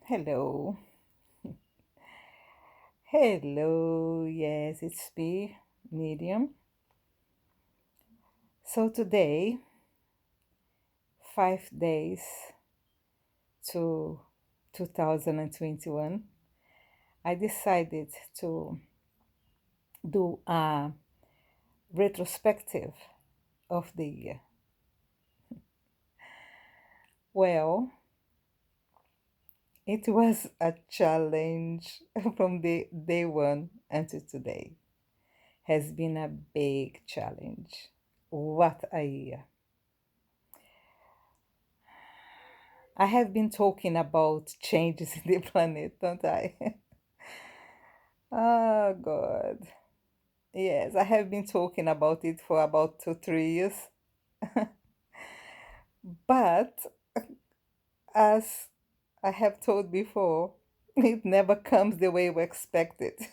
Hello. Hello. Yes, it's me, Medium. So today, 5 days to 2021, I decided to do a retrospective of the year. Well, it was a challenge from the day one until today. Has been a big challenge. What a year. I have been talking about changes in the planet, don't I? Oh, God. Yes, I have been talking about it for about 2, 3 years. But as I have told before, it never comes the way we expect it.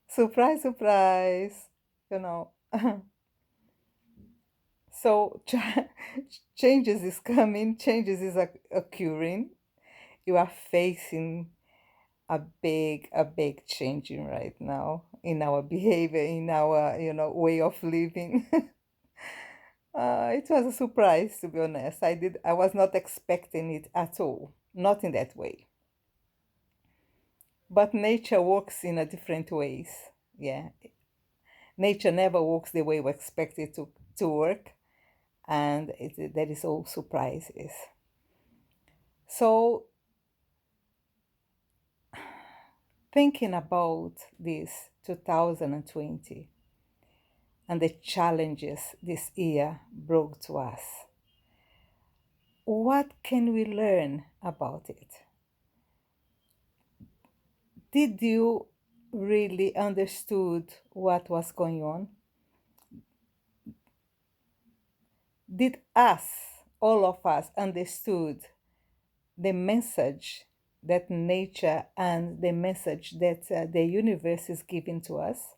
Surprise, surprise, you know. So changes is coming, changes is occurring. You are facing a big changing right now in our behavior, in our way of living. It was a surprise, to be honest. I was not expecting it at all, not in that way. But nature works in a different ways. Yeah, nature never works the way we expect it to work, and there is all surprises. So thinking about this 2020 and the challenges this year brought to us. What can we learn about it? Did you really understood what was going on? Did all of us, understood the message that nature and the message that the universe is giving to us?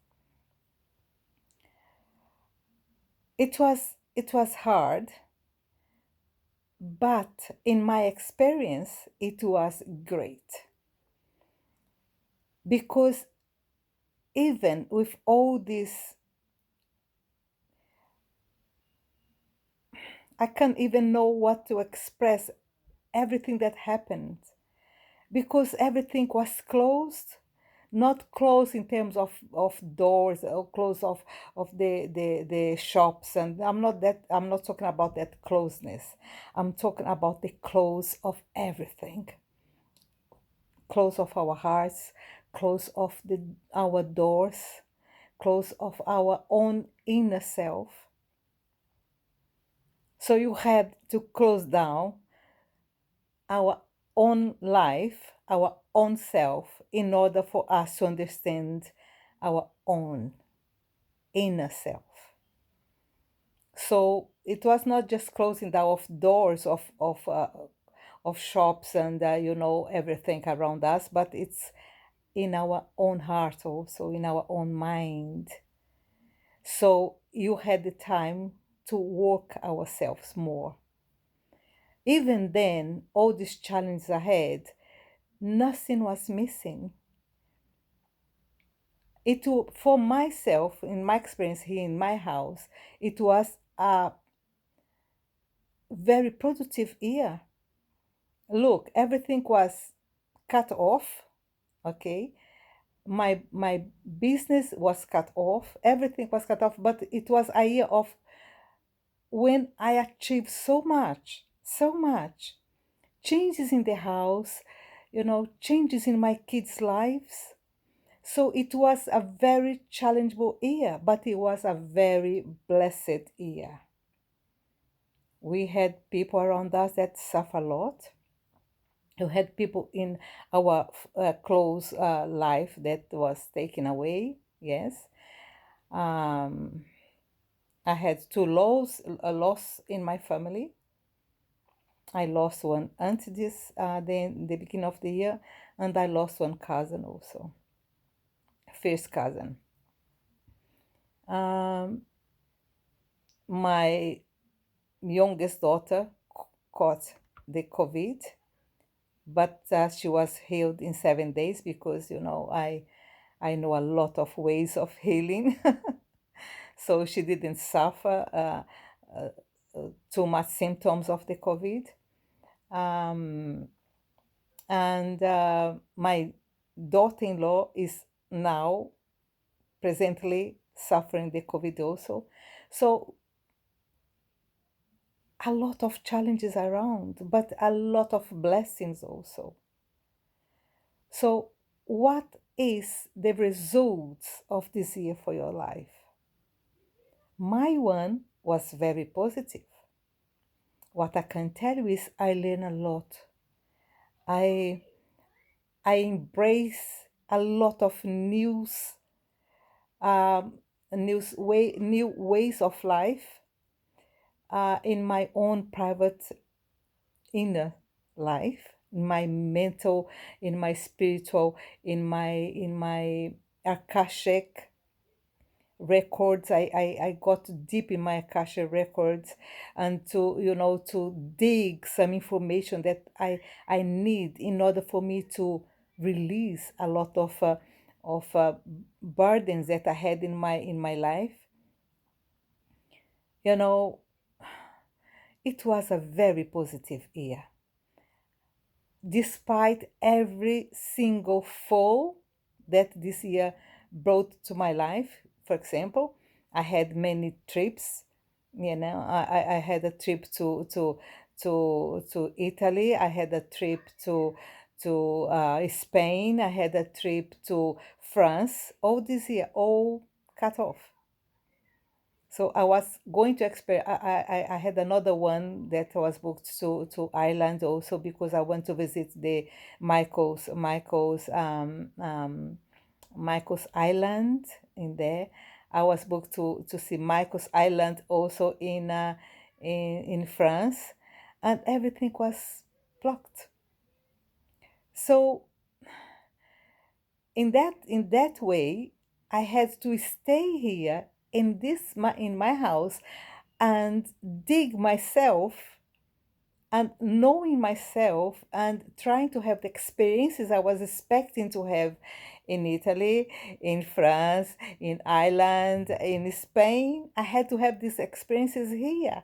It was hard, but in my experience, it was great because even with all this, I can't even know what to express everything that happened because everything was closed, not closed in terms of doors or close of the shops. And I'm not talking about that closeness. I'm talking about the close of everything, close of our hearts, close of our doors, close of our own inner self. So you had to close down our own life, our own self, in order for us to understand our own inner self. So it was not just closing down of doors of shops and everything around us, but it's in our own heart also, in our own mind. So you had the time to work ourselves more. Even then, all these challenges ahead, nothing was missing. For myself, in my experience here in my house, it was a very productive year. Look, everything was cut off. Okay, my business was cut off. Everything was cut off. But it was a year of when I achieved so much, so much changes in the house, changes in my kids' lives. So it was a very challengeable year, but it was a very blessed year. We had people around us that suffer a lot. We had people in our close life that was taken away. Yes. Um, I had two a loss in my family. I lost one aunt the beginning of the year, and I lost one cousin also, first cousin. Um, my youngest daughter caught the COVID. but she was healed in 7 days because I know a lot of ways of healing. So she didn't suffer uh, too much symptoms of the COVID. Um, and my daughter-in-law is now presently suffering the COVID also. So a lot of challenges around, but a lot of blessings also. So, what is the results of this year for your life? My one was very positive. What I can tell you is I learned a lot. I I embrace a lot of um, new ways of life in my own private inner life, in my mental, in my spiritual, in my akashic records. I got deep in my akashic records and to dig some information that I need in order for me to release a lot of burdens that I had in my life. You know, it was a very positive year. Despite every single fall that this year brought to my life. For example, I had many trips. I had a trip to Italy. I had a trip to Spain. I had a trip to France. All this year, all cut off. So I was going to experience. I had another one that was booked to Ireland also because I went to visit the Michael's Island in there. I was booked to see Michael's Island also in France, and everything was blocked. So in that way, I had to stay here in my house and dig myself and knowing myself and trying to have the experiences I was expecting to have in Italy, in France, in Ireland, in Spain. I had to have these experiences here.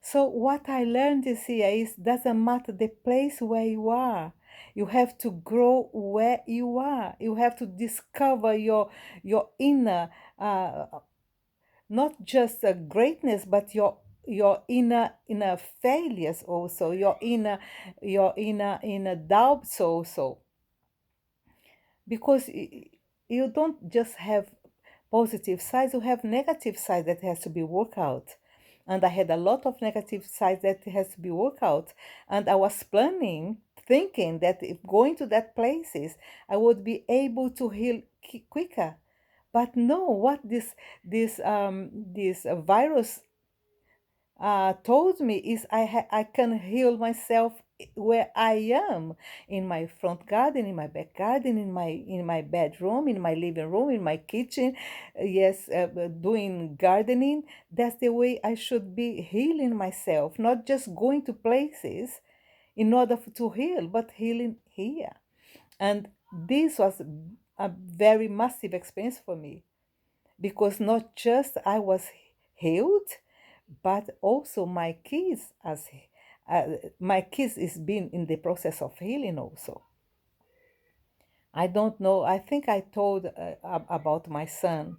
So what I learned this year is doesn't matter the place where you are. You have to grow where you are. You have to discover your inner not just greatness, but your inner failures also, your inner doubts also, because you don't just have positive sides, you have negative sides that has to be worked out. And I had a lot of negative sides that has to be worked out, and I was planning, thinking that if going to that places I would be able to heal quicker. But no, what this virus told me is I can heal myself where I am, in my front garden, in my back garden, in my bedroom, in my living room, in my kitchen. Yes, doing gardening. That's the way I should be healing myself, not just going to places in order to heal, but healing here. And this was a very massive experience for me because not just I was healed, but also uh, my kids is being in the process of healing also. I don't know. I think I told about my son.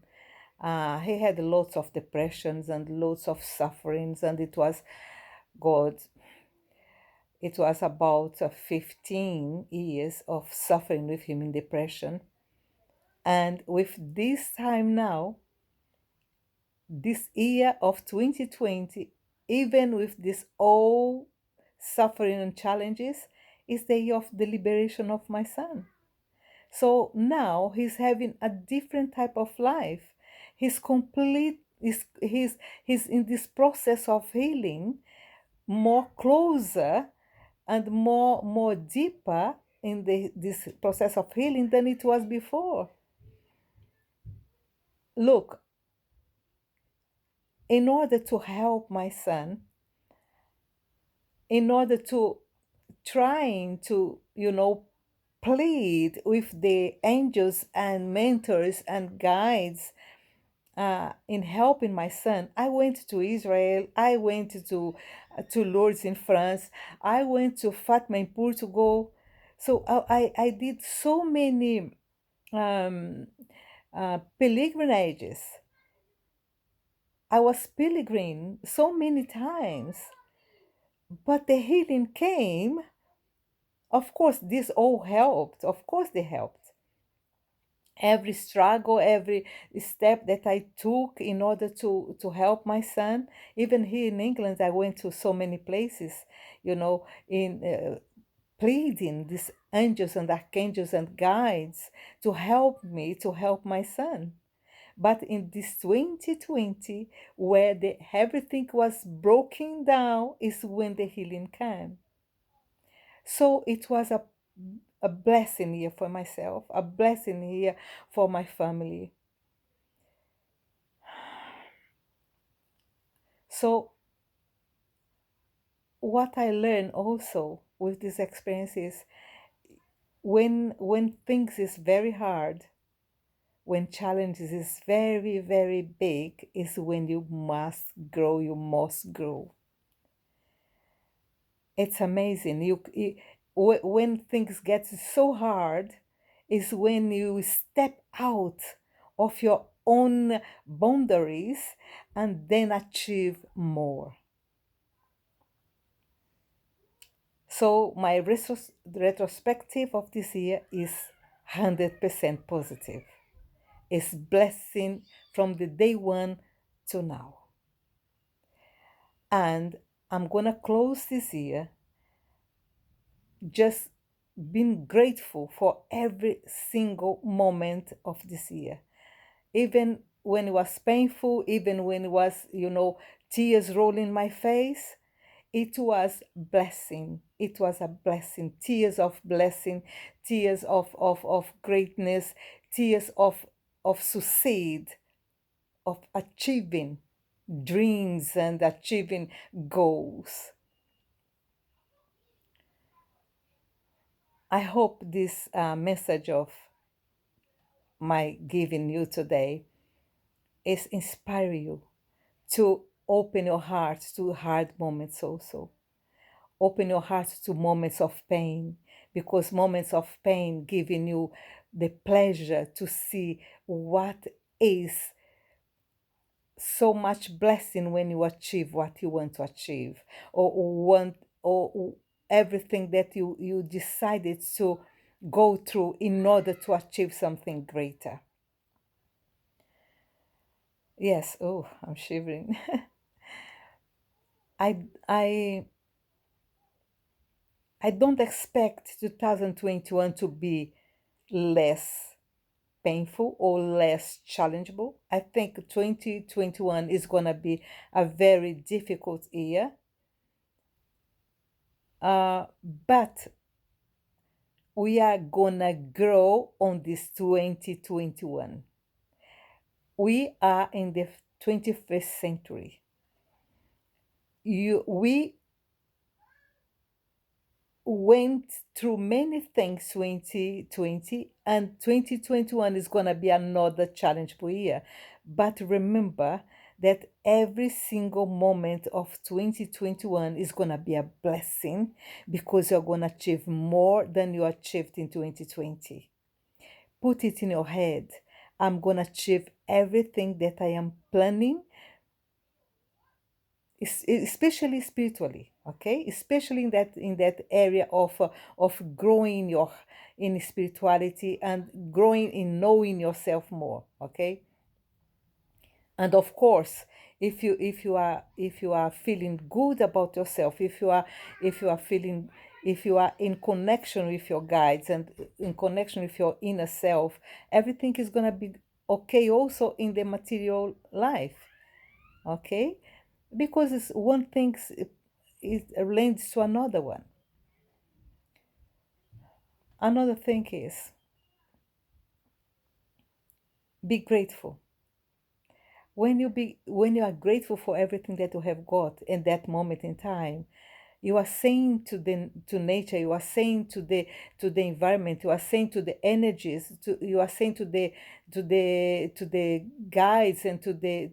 He had lots of depressions and lots of sufferings, and it was God. It was about 15 years of suffering with him in depression. And with this time now, this year of 2020, even with this all suffering and challenges, is the year of the liberation of my son. So now he's having a different type of life. He's complete. He's in this process of healing, more closer and more deeper in this process of healing than it was before. Look, in order to help my son, in order trying to, plead with the angels and mentors and guides in helping my son. I went to Israel. I went to Lourdes in France. I went to Fatima in Portugal. So I did so many um, pilgrimages. I was pilgrim so many times, but the healing came. Of course, this all helped. Of course, they helped. Every struggle, every step that I took in order to help my son. Even here in England, I went to so many places, in pleading these angels and archangels and guides to help me, to help my son. But in this 2020, where everything was broken down, is when the healing came. So it was a blessing here for myself, a blessing here for my family. So what I learned also with this experience is when things is very hard, when challenges is very, very big, is when you must grow, you must grow. It's amazing. When things get so hard, is when you step out of your own boundaries and then achieve more. So my retrospective of this year is 100% positive. It's blessing from the day one to now. And I'm gonna close this year just being grateful for every single moment of this year. Even when it was painful, even when it was, tears rolling my face, it was blessing. It was a blessing. Tears of blessing, tears of greatness, tears of succeed, of achieving dreams and achieving goals. I hope this message of my giving you today is inspire you to open your heart to hard moments also. Open your heart to moments of pain, because moments of pain giving you the pleasure to see what is so much blessing when you achieve what you want to achieve, or want, or everything that you decided to go through in order to achieve something greater. Yes, oh, I'm shivering. I I I don't expect 2021 to be less painful or less challengeable. I think 2021 is going to be a very difficult year. But we are going to grow on this 2021. We are in the 21st century. We went through many things 2020, and 2021 is going to be another challengeable year. But remember that every single moment of 2021 is going to be a blessing, because you're going to achieve more than you achieved in 2020. Put it in your head. I'm going to achieve everything that I am planning, especially spiritually, okay, especially in that area of growing your in spirituality and growing in knowing yourself more, okay. And of course, if you are feeling good about yourself, if you are feeling, if you are in connection with your guides and in connection with your inner self, everything is going to be okay also in the material life, okay, because it's one thing, it relates to another one. Another thing is, be grateful. When you are grateful for everything that you have got in that moment in time, You are saying to nature, you are saying to the environment, you are saying to the energies, you are saying to the guides and to the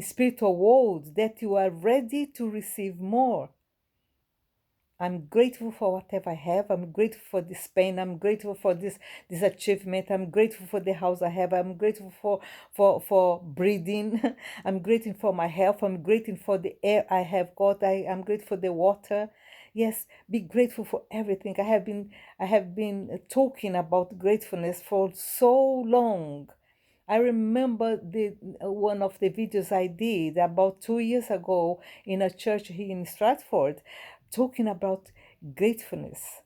spiritual world that you are ready to receive more. I'm grateful for whatever I have. I'm grateful for this pain. I'm grateful for this achievement. I'm grateful for the house I have. I'm grateful for breathing. I'm grateful for my health. I'm grateful for the air I have got. I'm grateful for the water. Yes, be grateful for everything. I have been talking about gratefulness for so long. I remember the one of the videos I did about 2 years ago in a church here in Stratford, talking about gratefulness.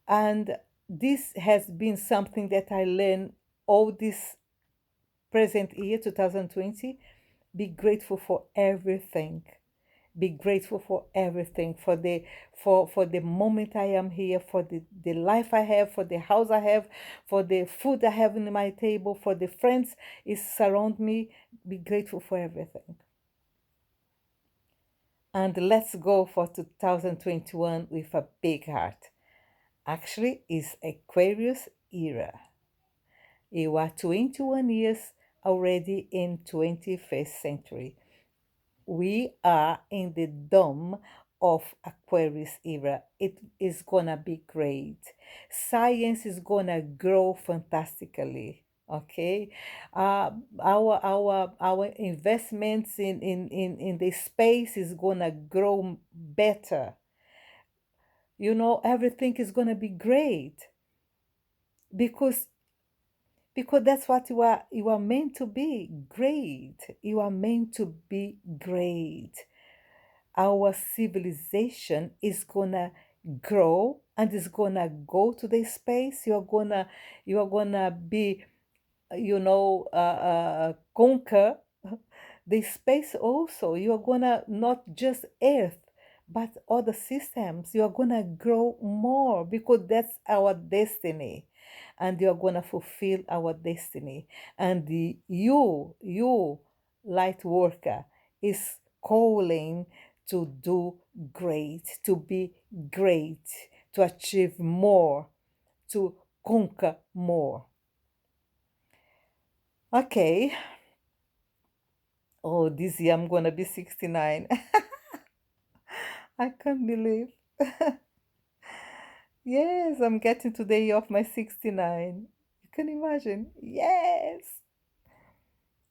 And this has been something that I learned all this present year, 2020. Be grateful for everything. Be grateful for everything, for the moment I am here, for the life I have, for the house I have, for the food I have in my table, for the friends is surround me. Be grateful for everything. And let's go for 2021 with a big heart. Actually, it's Aquarius era. You are 21 years already in 21st century. We are in the dome of Aquarius era. It is gonna be great. Science is gonna grow fantastically. Okay, our investments in the space is gonna grow better. Everything is gonna be great because that's what you are meant to be great. You are meant to be great. Our civilization is gonna grow and is gonna go to the space. You are gonna be, conquer the space also. You are gonna not just Earth, but other systems. You are gonna grow more because that's our destiny, and you are gonna fulfill our destiny. And you, light worker, is calling to do great, to be great, to achieve more, to conquer more. Okay. Oh, this year I'm gonna be 69. I can't believe. Yes, I'm getting to the year of my 69. You can imagine. Yes.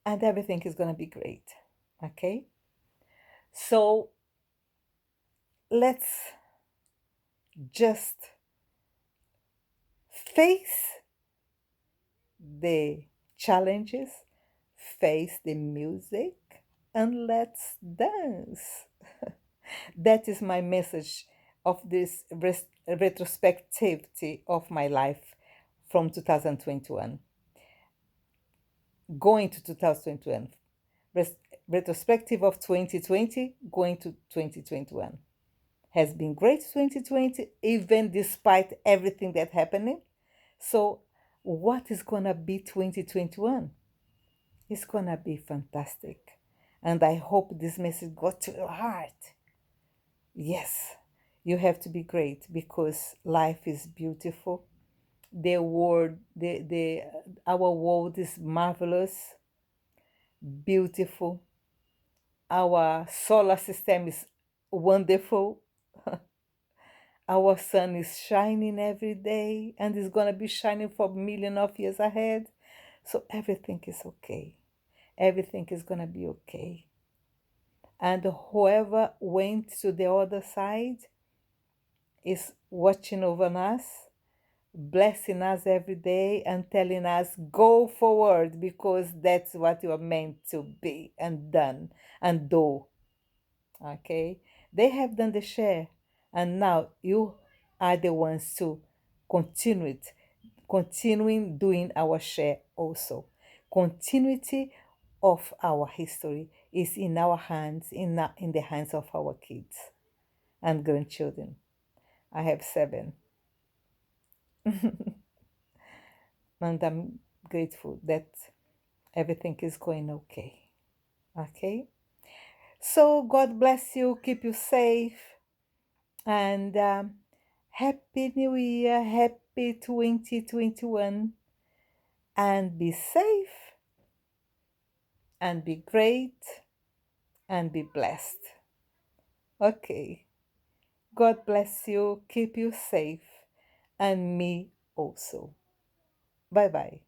And everything is gonna be great. Okay? So let's just face the challenges, face the music, and let's dance. That is my message of this retrospectivity of my life from 2021 going to 2021. Res- Retrospective of 2020 going to 2021 has been great. 2020, even despite everything that happening. So what is gonna be 2021? It's gonna be fantastic, and I hope this message got to your heart. Yes, you have to be great because life is beautiful. The world, the our world is marvelous, beautiful. Our solar system is wonderful. Our sun is shining every day and is gonna be shining for millions of years ahead. So everything is okay. Everything is gonna be okay. And whoever went to the other side is watching over us, blessing us every day, and telling us, go forward because that's what you are meant to be and done and do. Okay? They have done the share, and now you are the ones to continue it, continuing doing our share also. Continuity of our history is in our hands, in the hands of our kids and grandchildren. I have 7. And I'm grateful that everything is going okay. Okay? So God bless you, keep you safe, and Happy New Year, happy 2021, and be safe, and be great, and be blessed. Okay. God bless you, keep you safe, and me also. Bye bye.